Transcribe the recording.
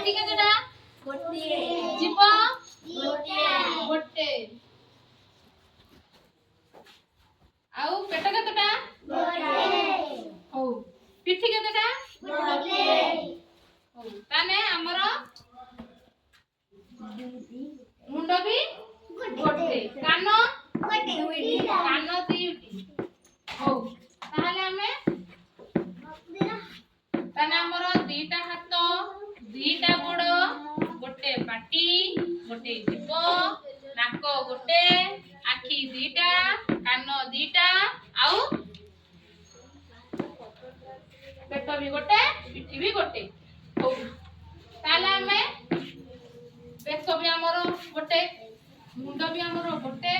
ପାଟି କେତେଟା? ଗୋଟିଏ। ଜିଭ? ଗୋଟେ। ଆଉ ପେଟ କେତେଟା? ହଉ। ପିଠି କେତେଟା? ହଉ। ତାନେ ଆମର ମୁଣ୍ଡ ବି ଗୋଟେ। କାନ? କାନ ଦୁଇଟି। ହଉ। ତାହେଲେ ଆମର ଦିଟା ହାତ, ଦିଟା ଗୋଡ, ଗୋଟେ ପାଟି, ଗୋଟେ ଜିଭ, ନାକ ଗୋଟେ, ଆଖି ଦିଟା, କାନ ଦିଟା, ଆଉ ପେଟ ବି ଗୋଟେ, ପିଠି ବି ଗୋଟେ। ହଉ। ତାହେଲେ ବେକ ବି ଆମର ଗୋଟେ, ମୁଣ୍ଡ ବି ଆମର ଗୋଟେ,